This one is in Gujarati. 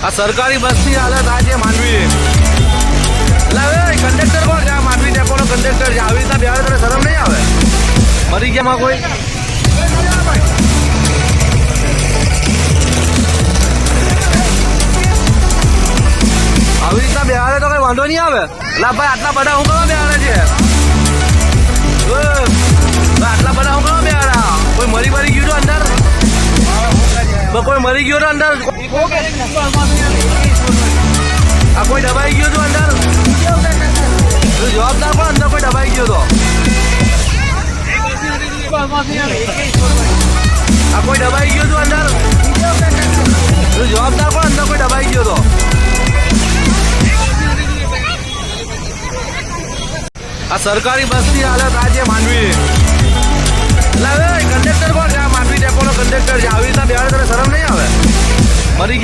આ સરકારી બસની હાલત આ છે માંડવી. એટલે કંડક્ટર કોણ છે? આ માંડવી ડેપોનો કંડક્ટર છે. આવી રીતના બેહાડે તને શરમ નહીં આવે? મરી ગયા માં કોઈ? આવી રીતના બેહાડે તો કઈ વાંધો નહીં આવે. એટલે ભાઈ આટલા બધા હું કરવા બેહાડે છે? આટલા બધા હું કરવા બેહાડા? કોઈ મરી ગયું તો અંદર? કોઈ મરી ગયો તો અંદર? આ કોઈ દબાઈ ગયો તો અંદર? જવાબદાર પણ અંદર કોઈ દબાઈ ગયો તો? આ કોઈ દબાઈ ગયો તો અંદર? જવાબદાર પણ અંદર કોઈ દબાઈ ગયો તો? આ સરકારી બસની હાલત આ છે માંડવી. એટલે કંડક્ટર કોણ છે? આ માંડવી ડેપોનો કંડક્ટર છે. આવી રીતના બેહાડે તને શરમ નહીં આવે? મરી ગયા.